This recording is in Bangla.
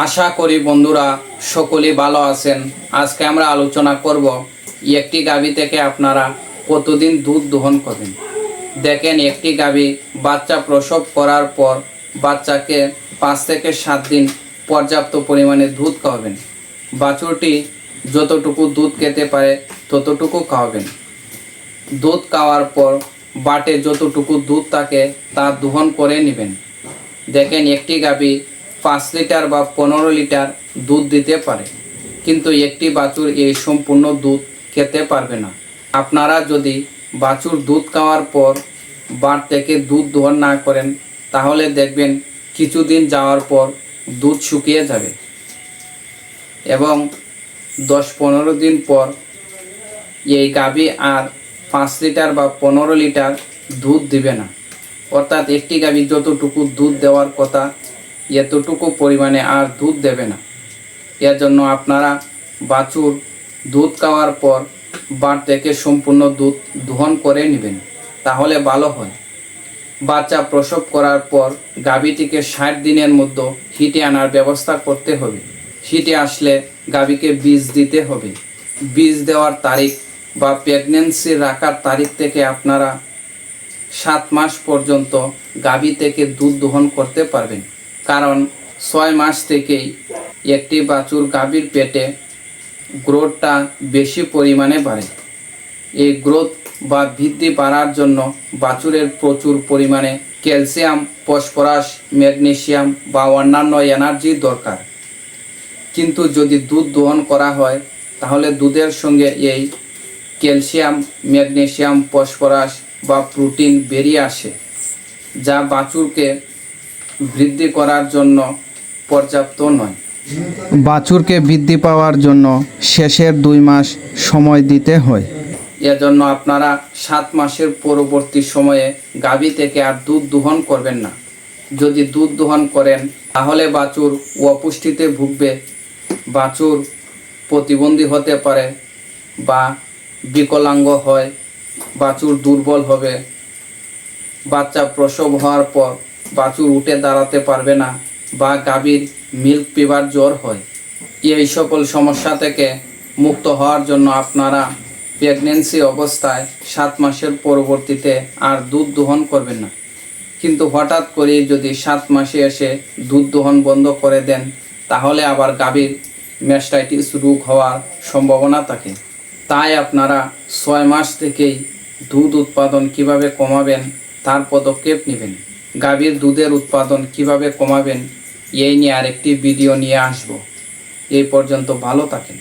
আশা করি বন্ধুরা সকলেই ভালো আছেন। আজকে আমরা আলোচনা করব একটি গাভী থেকে আপনারা কতদিন দুধ দহন করবেন। দেখেন, একটি গাভী বাচ্চা প্রসব করার পর বাচ্চাকে 5 থেকে 7 দিন পর্যাপ্ত পরিমাণে দুধ খাওয়াবেন। বাছুরটি যতটুকু দুধ খেতে পারে ততটুকু খাওয়াবেন। দুধ খাওয়ার পর বাটে যতটুকু দুধ থাকে তা দহন করে নেবেন। দেখেন, একটি গাভী 5 লিটার বা 15 লিটার দুধ দিতে পারে, কিন্তু একটি বাছুর এই সম্পূর্ণ দুধ খেতে পারবে না। আপনারা যদি বাছুর দুধ খাওয়ার পর বাট থেকে দুধ দহন না করেন তাহলে দেখবেন কিছুদিন যাওয়ার পর দুধ শুকিয়ে যাবে এবং 10-15 দিন পর এই গাভী আর 5 লিটার বা 15 লিটার দুধ দিবে না। অর্থাৎ একটি গাভী যতটুকু দুধ দেওয়ার কথা এতটুকু পরিমাণে আর দুধ দেবে না। এর জন্য আপনারা বাছুর দুধ খাওয়ার পর বাট থেকে সম্পূর্ণ দুধ দহন করে নেবেন, তাহলে ভালো হয়। বাচ্চা প্রসব করার পর গাভীটিকে 60 দিনের মধ্যে হিটে আনার ব্যবস্থা করতে হবে। হিটে আসলে গাভীকে বীজ দিতে হবে। বীজ দেওয়ার তারিখ বা প্রেগন্যান্সি রাখার তারিখ থেকে আপনারা 7 মাস পর্যন্ত গাভী থেকে দুধ দহন করতে পারবেন। কারণ 6 মাস থেকেই একটি বাছুর গাভীর পেটে গ্রোথটা বেশি পরিমাণে বাড়ে। এই গ্রোথ বা বৃদ্ধি বাড়ার জন্য বাছুরের প্রচুর পরিমাণে ক্যালসিয়াম, ফসফরাস, ম্যাগনেসিয়াম বা অন্যান্য এনার্জি দরকার। কিন্তু যদি দুধ দহন করা হয় তাহলে দুধের সঙ্গে এই ক্যালসিয়াম, ম্যাগনেসিয়াম, ফসফরাস বা প্রোটিন বেরিয়ে আসে, যা বাছুরকে বৃদ্ধি করার জন্য পর্যাপ্ত নয়। বাছুরকে বৃদ্ধি পাওয়ার জন্য শেষের 2 মাস সময় দিতে হয়। এজন্য আপনারা 7 মাসের পরবর্তী সময়ে গাভী থেকে আর দুধ দহন করবেন না। যদি দুধ দহন করেন তাহলে বাছুর অপুষ্টিতে ভুগবে, বাছুর প্রতিবন্ধী হতে পারে বা বিকলাঙ্গ হয়, বাছুর দুর্বল হবে, বাচ্চা প্রসব হওয়ার পর বাছুর উঠে দাঁড়াতে পারবে না বা গাভীর মিল্ক ফিভার জ্বর হয়। এই সকল সমস্যা থেকে মুক্ত হওয়ার জন্য আপনারা প্রেগন্যান্সি অবস্থায় 7 মাসের পরবর্তীতে আর দুধ দহন করবেন না। কিন্তু হঠাৎ করে যদি 7 মাসে এসে দুধ দহন বন্ধ করে দেন তাহলে আবার গাভীর ম্যাস্টাইটিস রোগ হওয়ার সম্ভাবনা থাকে। তাই আপনারা 6 মাস থেকেই দুধ উৎপাদন কিভাবে কমাবেন তার পদক্ষেপ নেবেন। গাভীর দুধের উৎপাদন কিভাবে কমাবেন এই নিয়ে আরেকটি ভিডিও নিয়ে আসব। এই পর্যন্ত ভালো থাকেন।